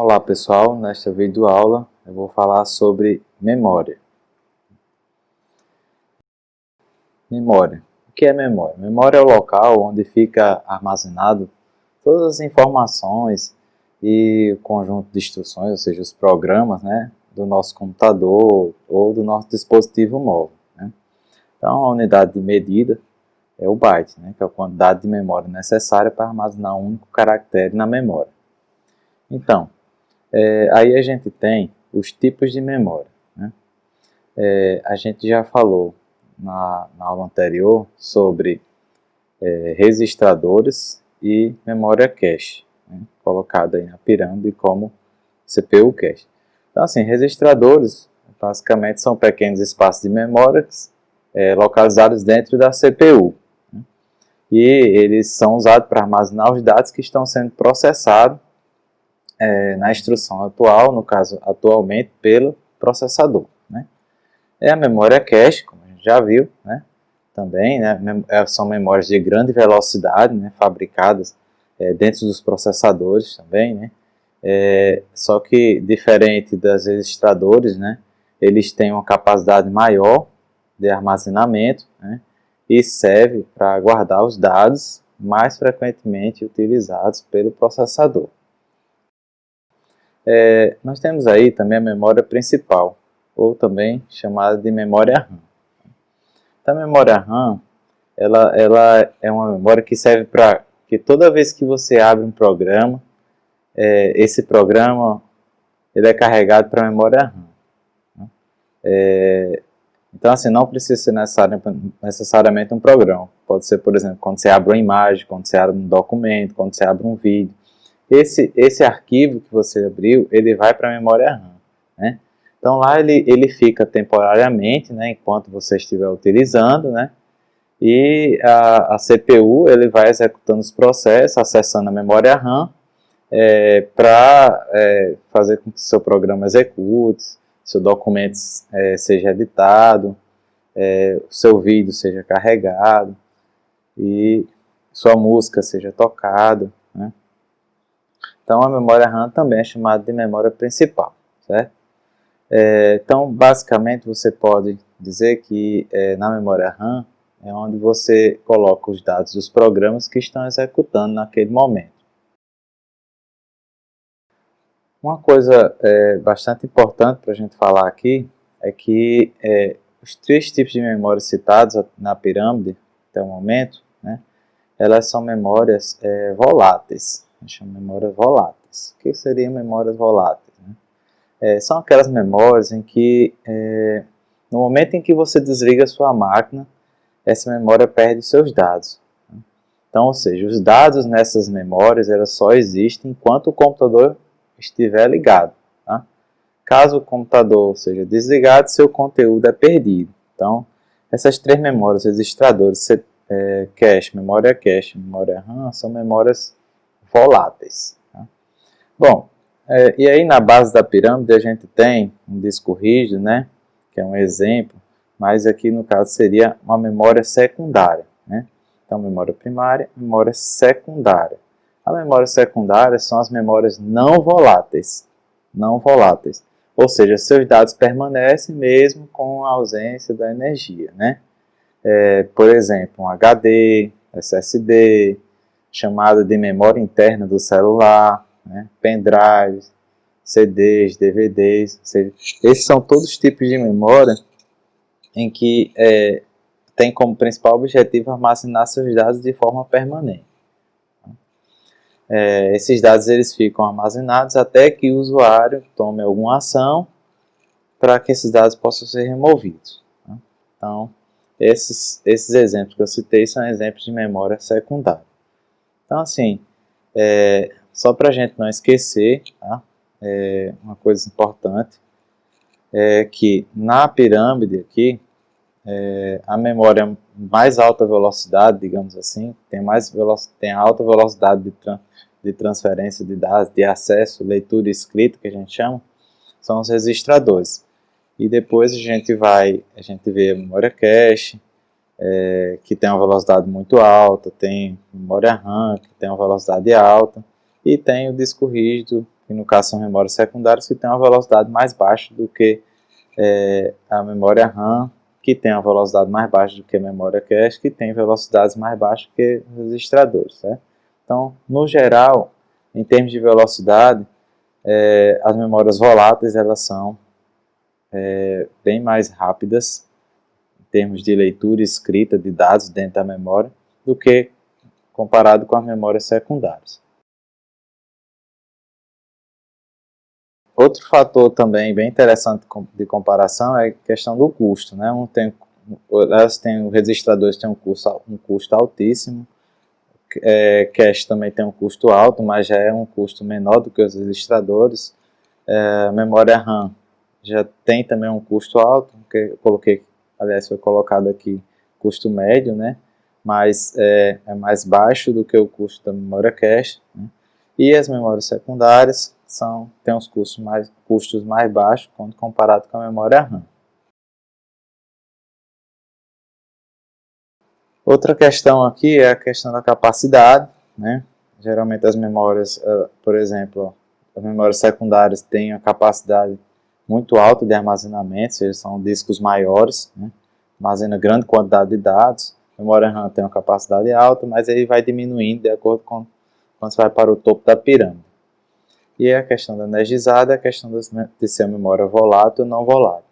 Olá pessoal, nesta videoaula eu vou falar sobre memória. Memória. O que é memória? Memória é o local onde fica armazenado todas as informações e o conjunto de instruções, ou seja, os programas, do nosso computador ou do nosso dispositivo móvel. Então a unidade de medida é o byte, que é a quantidade de memória necessária para armazenar um único caractere na memória. Então, aí a gente tem os tipos de memória. A gente já falou na aula anterior sobre registradores e memória cache, colocada aí na pirâmide como CPU cache. Então, assim, registradores basicamente são pequenos espaços de memória localizados dentro da CPU. E eles são usados para armazenar os dados que estão sendo processados na instrução atual, no caso, atualmente, pelo processador. É a memória cache, como a gente já viu, também, são memórias de grande velocidade, fabricadas dentro dos processadores também, só que, diferente dos registradores, eles têm uma capacidade maior de armazenamento, e serve para guardar os dados mais frequentemente utilizados pelo processador. Nós temos aí também a memória principal, ou também chamada de memória RAM. Então, a memória RAM, ela é uma memória que serve para que toda vez que você abre um programa, esse programa ele é carregado para a memória RAM. Então, assim, não precisa ser necessariamente um programa. Pode ser, por exemplo, quando você abre uma imagem, quando você abre um documento, quando você abre um vídeo. Esse arquivo que você abriu, ele vai para a memória RAM. Então lá ele fica temporariamente, enquanto você estiver utilizando, e a CPU ele vai executando os processos, acessando a memória RAM, para fazer com que seu programa execute, seu documento seja editado, seu vídeo seja carregado e sua música seja tocada. Então a memória RAM também é chamada de memória principal, certo? Então basicamente você pode dizer que na memória RAM é onde você coloca os dados dos programas que estão executando naquele momento. Uma coisa bastante importante para a gente falar aqui é que os três tipos de memória citados na pirâmide até o momento, elas são memórias voláteis. A gente chama de memórias voláteis. O que seriam memórias voláteis? São aquelas memórias em que, no momento em que você desliga a sua máquina, essa memória perde seus dados. Então, ou seja, os dados nessas memórias elas só existem enquanto o computador estiver ligado. Caso o computador seja desligado, seu conteúdo é perdido. Então, essas três memórias, registradores, cache, memória RAM, são memórias voláteis. Bom, e aí na base da pirâmide a gente tem um disco rígido, que é um exemplo, mas aqui no caso seria uma memória secundária. Então, memória primária, memória secundária. A memória secundária são as memórias não voláteis. Ou seja, seus dados permanecem mesmo com a ausência da energia. Por exemplo, um HD, SSD, chamada de memória interna do celular, pendrives, CDs, DVDs. Esses são todos os tipos de memória em que tem como principal objetivo armazenar seus dados de forma permanente. Esses dados eles ficam armazenados até que o usuário tome alguma ação para que esses dados possam ser removidos. Então, esses exemplos que eu citei são exemplos de memória secundária. Então, assim, só para a gente não esquecer, uma coisa importante é que na pirâmide aqui, a memória mais alta velocidade, digamos assim, tem a alta velocidade de transferência de dados, de acesso, leitura e escrita, que a gente chama, são os registradores. E depois a gente vê a memória cache, que tem uma velocidade muito alta, tem memória RAM, que tem uma velocidade alta, e tem o disco rígido, que no caso são memórias secundárias, que têm uma velocidade mais baixa do que a memória RAM, que tem uma velocidade mais baixa do que a memória cache, que tem velocidades mais baixas que os registradores, certo? Então, no geral, em termos de velocidade, as memórias voláteis elas são bem mais rápidas em termos de leitura e escrita de dados dentro da memória do que comparado com as memórias secundárias. Outro fator também bem interessante de comparação é a questão do custo, né? Os registradores têm um custo altíssimo, cache também tem um custo alto, mas já é um custo menor do que os registradores. A memória RAM já tem também um custo alto, que eu coloquei, aliás, foi colocado aqui custo médio, né? Mas é mais baixo do que o custo da memória cache, né? E as memórias secundárias têm os custos mais baixos quando comparado com a memória RAM. Outra questão aqui é a questão da capacidade, né? Geralmente as memórias, por exemplo, as memórias secundárias têm a capacidade muito alta de armazenamento, ou seja, são discos maiores, né? Armazena grande quantidade de dados. A memória RAM tem uma capacidade alta, mas aí vai diminuindo de acordo com quando você vai para o topo da pirâmide. E a questão da energizada é a questão de ser uma memória volátil ou não volátil.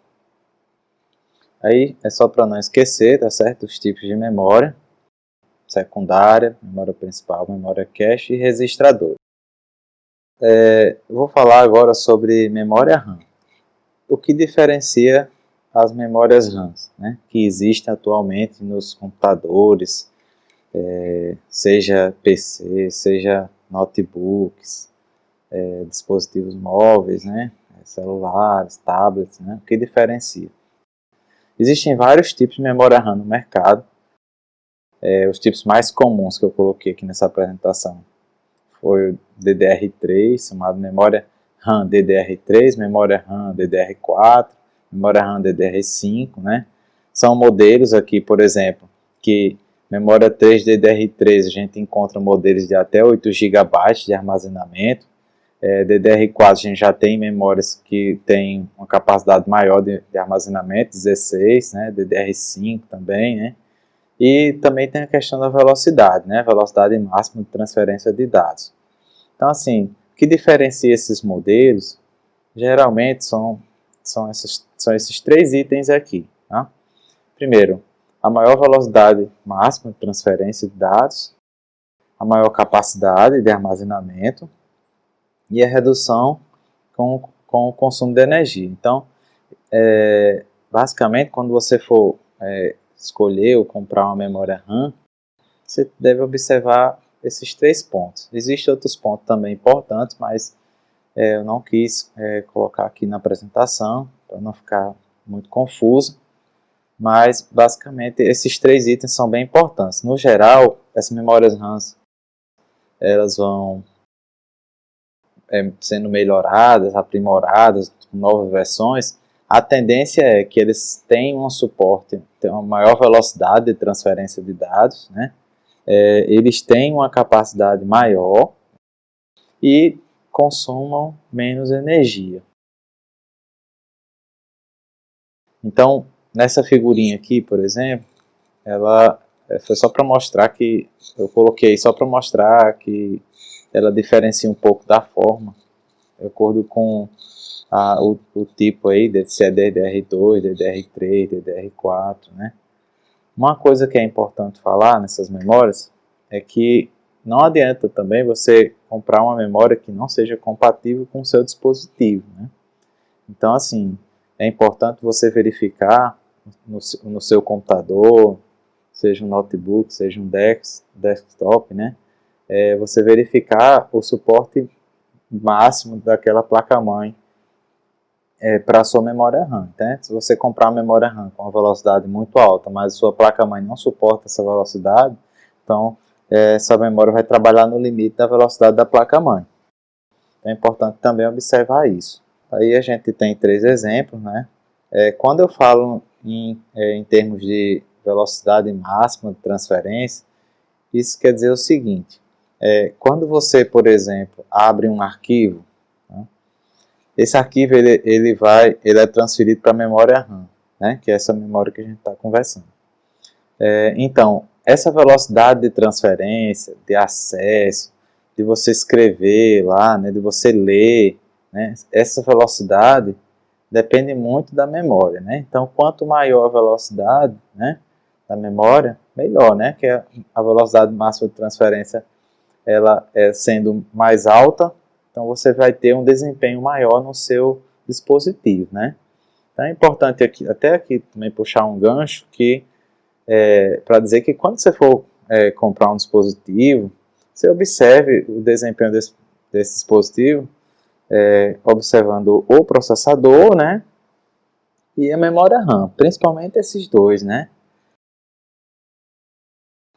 Aí é só para não esquecer, tá certo? Os tipos de memória: secundária, memória principal, memória cache e registrador. Eu vou falar agora sobre memória RAM. O que diferencia as memórias RAM, né, que existem atualmente nos computadores, seja PC, seja notebooks, dispositivos móveis, né, celulares, tablets, né, o que diferencia? Existem vários tipos de memória RAM no mercado. Os tipos mais comuns que eu coloquei aqui nessa apresentação foi o DDR3, chamado memória RAM DDR3, memória RAM DDR4, memória RAM DDR5, né? São modelos aqui, por exemplo, que memória 3 DDR3 a gente encontra modelos de até 8 GB de armazenamento. DDR4 a gente já tem memórias que tem uma capacidade maior de armazenamento, 16, né? DDR5 também, né? E também tem a questão da velocidade, né? Velocidade máxima de transferência de dados. Então, assim, o que diferencia esses modelos, geralmente são esses três itens aqui. Tá? Primeiro, a maior velocidade máxima de transferência de dados, a maior capacidade de armazenamento e a redução com o consumo de energia. Então, basicamente, quando você for escolher ou comprar uma memória RAM, você deve observar esses três pontos. Existem outros pontos também importantes, mas eu não quis colocar aqui na apresentação, para não ficar muito confuso. Mas, basicamente, esses três itens são bem importantes. No geral, essas memórias RAM elas vão sendo melhoradas, aprimoradas, com novas versões. A tendência é que eles tenham tenham uma maior velocidade de transferência de dados, né? Eles têm uma capacidade maior e consumam menos energia. Então, nessa figurinha aqui, por exemplo, ela foi só para mostrar que eu coloquei só para mostrar que ela diferencia um pouco da forma, de acordo com o tipo aí, se é DDR2, DDR3, DDR4, né? Uma coisa que é importante falar nessas memórias é que não adianta também você comprar uma memória que não seja compatível com o seu dispositivo, né? Então, assim, é importante você verificar no seu computador, seja um notebook, seja um desktop, né? Você verificar o suporte máximo daquela placa-mãe para a sua memória RAM. Né? Se você comprar uma memória RAM com uma velocidade muito alta, mas a sua placa-mãe não suporta essa velocidade, então essa memória vai trabalhar no limite da velocidade da placa-mãe. Então, é importante também observar isso. Aí a gente tem três exemplos, né? Quando eu falo em termos de velocidade máxima de transferência, isso quer dizer o seguinte: quando você, por exemplo, abre um arquivo, né, esse arquivo ele é transferido para a memória RAM, né? Que é essa memória que a gente está conversando. Então, essa velocidade de transferência, de acesso, de você escrever lá, né, de você ler, né, essa velocidade depende muito da memória, né? Então, quanto maior a velocidade, né, da memória, melhor, né? Que a velocidade máxima de transferência, ela sendo mais alta, então você vai ter um desempenho maior no seu dispositivo, né? Então é importante aqui, até aqui também puxar um gancho que para dizer que quando você for comprar um dispositivo, você observe o desempenho desse dispositivo, observando o processador, né, e a memória RAM, principalmente esses dois, né.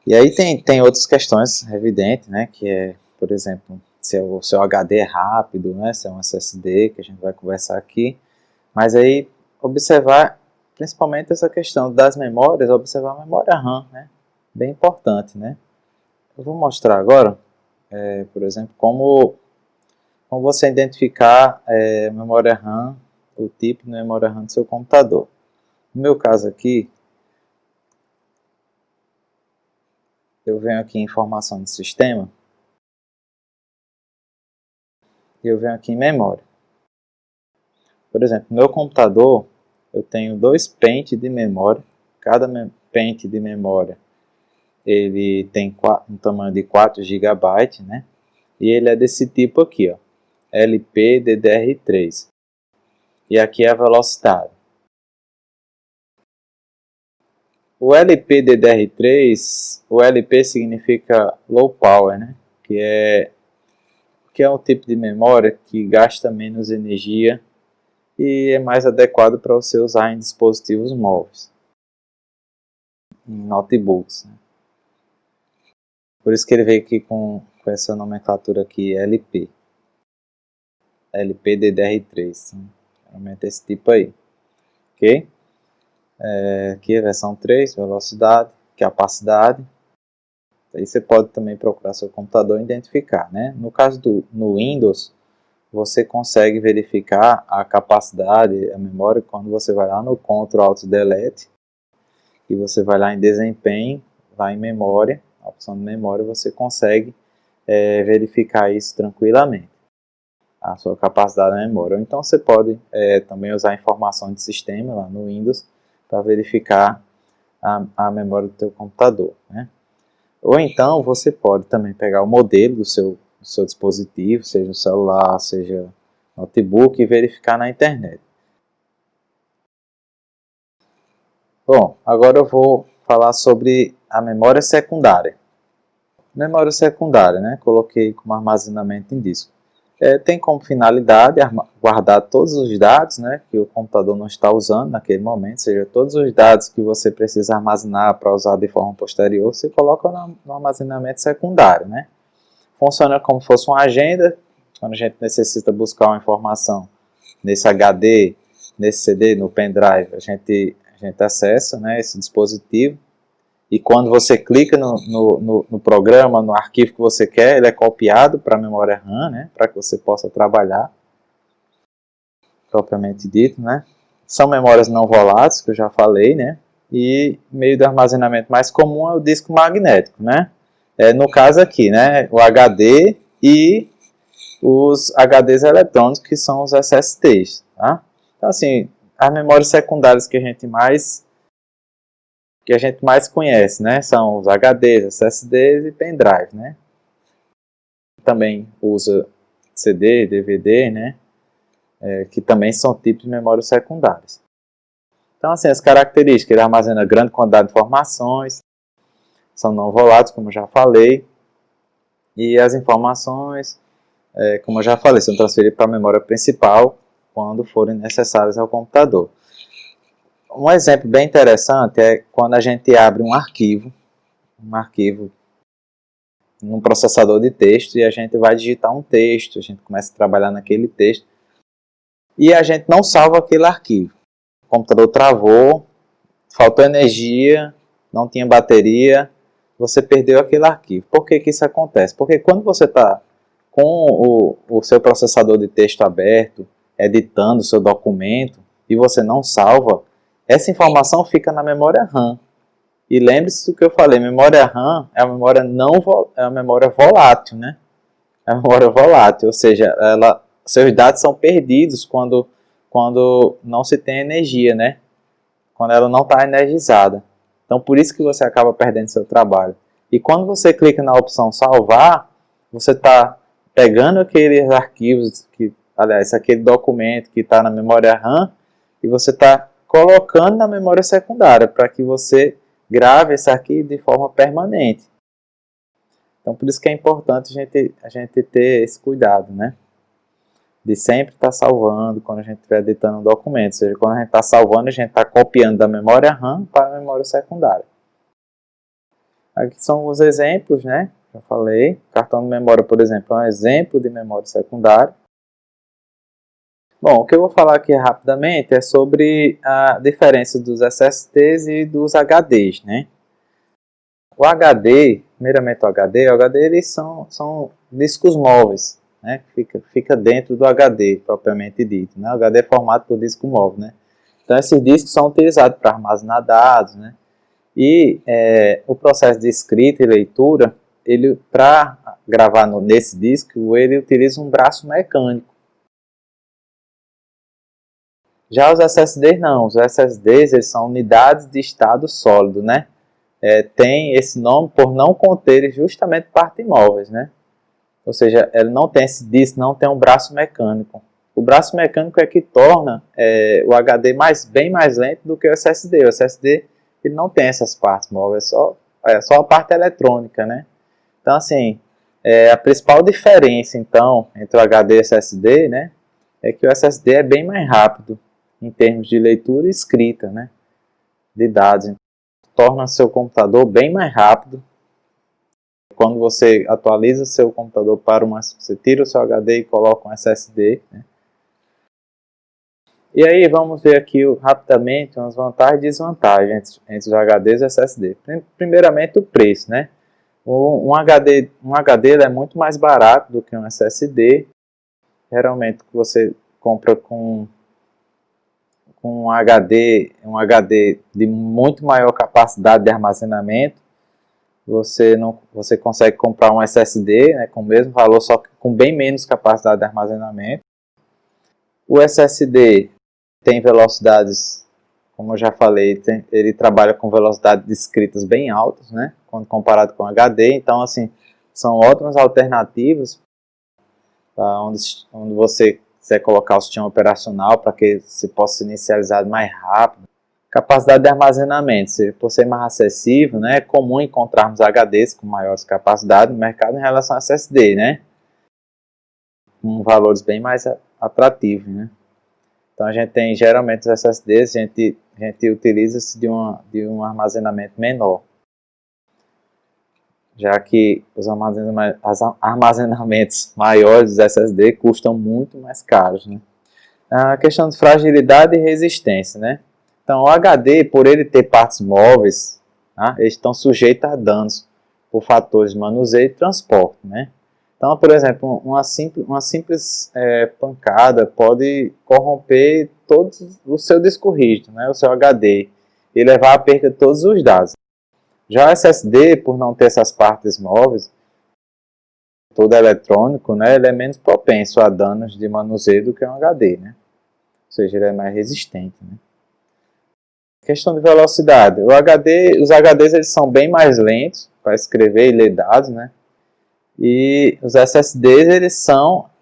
E aí tem outras questões evidentes, né, que é, por exemplo, se o seu HD é rápido, né, se é um SSD, que a gente vai conversar aqui, mas aí observar principalmente essa questão das memórias, observar a memória RAM, né, bem importante, né. Eu vou mostrar agora, por exemplo, como você identificar a memória RAM, o tipo de memória RAM do seu computador. No meu caso aqui, eu venho aqui em informação de sistema, e eu venho aqui em memória. Por exemplo, no meu computador, eu tenho 2 pentes de memória, cada pente de memória ele tem um tamanho de 4 GB, né? E ele é desse tipo aqui, ó, LPDDR3. E aqui é a velocidade. O LPDDR3, o LP significa Low Power, né? Que é um tipo de memória que gasta menos energia e é mais adequado para você usar em dispositivos móveis, em notebooks, né? Por isso que ele veio aqui com essa nomenclatura aqui, LP. LPDDR3, né? Realmente esse tipo aí. Ok? Aqui é a versão 3, velocidade, capacidade. Aí você pode também procurar seu computador e identificar, né? No caso no Windows, você consegue verificar a capacidade, a memória, quando você vai lá no Ctrl Alt Delete e você vai lá em desempenho, lá em memória, a opção de memória, você consegue verificar isso tranquilamente, a sua capacidade da memória. Ou então você pode também usar a informação de sistema lá no Windows para verificar a memória do seu computador, né? Ou então você pode também pegar o modelo do seu dispositivo, seja o celular, seja notebook, e verificar na internet. Bom, agora eu vou falar sobre a memória secundária. Memória secundária, né? Coloquei como armazenamento em disco. Tem como finalidade guardar todos os dados, né, que o computador não está usando naquele momento, ou seja, todos os dados que você precisa armazenar para usar de forma posterior, você coloca no armazenamento secundário, né? Funciona como se fosse uma agenda, quando a gente necessita buscar uma informação nesse HD, nesse CD, no pendrive, a gente acessa, né, esse dispositivo, e quando você clica no programa, no arquivo que você quer, ele é copiado para a memória RAM, né, para que você possa trabalhar, propriamente dito, né. São memórias não voláteis, que eu já falei, né, e meio de armazenamento mais comum é o disco magnético, né. No caso aqui, né, o HD e os HDs eletrônicos, que são os SSDs, tá? Então, assim, as memórias secundárias que a gente mais conhece, né, são os HDs, SSDs e pendrive, né? Também usa CD, DVD, né, que também são tipos de memórias secundárias. Então, assim, as características, ele armazena grande quantidade de informações, são não voláteis, como eu já falei, e as informações, como eu já falei, são transferidas para a memória principal quando forem necessárias ao computador. Um exemplo bem interessante é quando a gente abre um arquivo num processador de texto, e a gente vai digitar um texto, a gente começa a trabalhar naquele texto, e a gente não salva aquele arquivo. O computador travou, faltou energia, não tinha bateria, você perdeu aquele arquivo. Por que isso acontece? Porque quando você está com o seu processador de texto aberto, editando o seu documento e você não salva, essa informação fica na memória RAM. E lembre-se do que eu falei, memória RAM é a memória é a memória volátil, né? É a memória volátil, ou seja, seus dados são perdidos quando não se tem energia, né? Quando ela não está energizada. Então, por isso que você acaba perdendo seu trabalho. E quando você clica na opção salvar, você está pegando aqueles arquivos, aliás, aquele documento que está na memória RAM, e você está colocando na memória secundária, para que você grave esse arquivo de forma permanente. Então, por isso que é importante a gente ter esse cuidado, né? De sempre estar salvando quando a gente estiver editando um documento. Ou seja, quando a gente está salvando, a gente está copiando da memória RAM para a memória secundária. Aqui são os exemplos, né? Já falei. Cartão de memória, por exemplo, é um exemplo de memória secundária. Bom, o que eu vou falar aqui rapidamente é sobre a diferença dos SSDs e dos HDs, né? O HD, primeiramente o HD eles são discos móveis, né? Fica dentro do HD, propriamente dito, né? O HD é formado por disco móvel, né? Então esses discos são utilizados para armazenar dados, né? E o processo de escrita e leitura, ele para gravar nesse disco, ele utiliza um braço mecânico. Já os SSDs não, os SSDs eles são unidades de estado sólido, né? Tem esse nome por não conterem justamente partes móveis, né? Ou seja, ele não tem esse disco, não tem um braço mecânico. O braço mecânico é que torna o HD bem mais lento do que o SSD. O SSD ele não tem essas partes móveis, é só a parte eletrônica, né? Então, assim, a principal diferença, então, entre o HD e o SSD, né, é que o SSD é bem mais rápido em termos de leitura e escrita, né, de dados. Torna seu computador bem mais rápido. Quando você atualiza seu computador você tira o seu HD e coloca um SSD, né? E aí vamos ver aqui rapidamente umas vantagens e desvantagens entre os HDs e os SSD. Primeiramente o preço, né? Um HD ele é muito mais barato do que um SSD. Geralmente você compra com um HD de muito maior capacidade de armazenamento, você consegue comprar um SSD, né, com o mesmo valor, só que com bem menos capacidade de armazenamento. O SSD tem velocidades, como eu já falei, ele trabalha com velocidades de escritas bem altas, né, quando comparado com o HD. Então, assim, são ótimas alternativas onde você quiser colocar o sistema operacional para que você possa ser inicializado mais rápido. Capacidade de armazenamento, por ser mais acessível, né, é comum encontrarmos HDs com maiores capacidades no mercado em relação a SSD, né, com valores bem mais atrativos, né. Então a gente tem geralmente os SSDs, a gente utiliza-se de um armazenamento menor, já que os armazenamentos maiores dos SSD custam muito mais caros, né. A questão de fragilidade e resistência, né. Então, o HD, por ele ter partes móveis, tá, eles estão sujeitos a danos por fatores de manuseio e transporte, né? Então, por exemplo, uma simples pancada pode corromper todo o seu disco rígido, né, o seu HD, e levar à perda de todos os dados. Já o SSD, por não ter essas partes móveis, todo eletrônico, né, ele é menos propenso a danos de manuseio do que um HD, né? Ou seja, ele é mais resistente, né? Questão de velocidade. Os HDs eles são bem mais lentos para escrever e ler dados, né? E os SSDs eles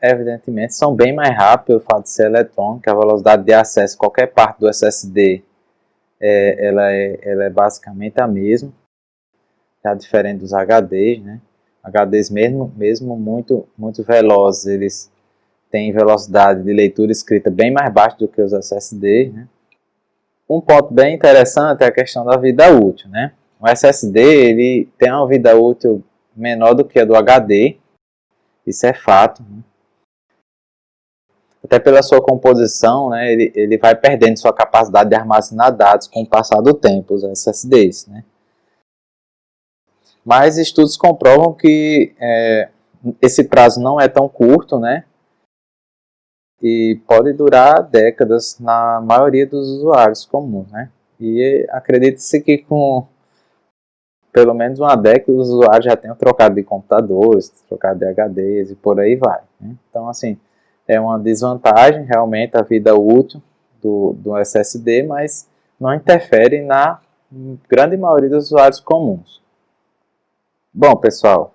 evidentemente, são bem mais rápidos pelo fato de ser eletrônico. A velocidade de acesso a qualquer parte do SSD ela é basicamente a mesma, já diferente dos HDs, né? HDs mesmo muito velozes, eles têm velocidade de leitura e escrita bem mais baixa do que os SSDs, né? Um ponto bem interessante é a questão da vida útil, né? O SSD ele tem uma vida útil menor do que a do HD, isso é fato, né? Até pela sua composição, né, ele vai perdendo sua capacidade de armazenar dados com o passar do tempo, os SSDs, né? Mas estudos comprovam que esse prazo não é tão curto, né? e pode durar décadas na maioria dos usuários comuns, né? E acredita-se que com pelo menos uma década os usuários já tenham trocado de computadores, trocado de HDs e por aí vai, né? Então, assim, é uma desvantagem realmente a vida útil do SSD, mas não interfere na grande maioria dos usuários comuns. Bom, pessoal,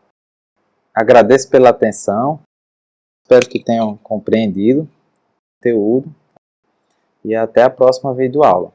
agradeço pela atenção, espero que tenham compreendido o conteúdo e até a próxima videoaula.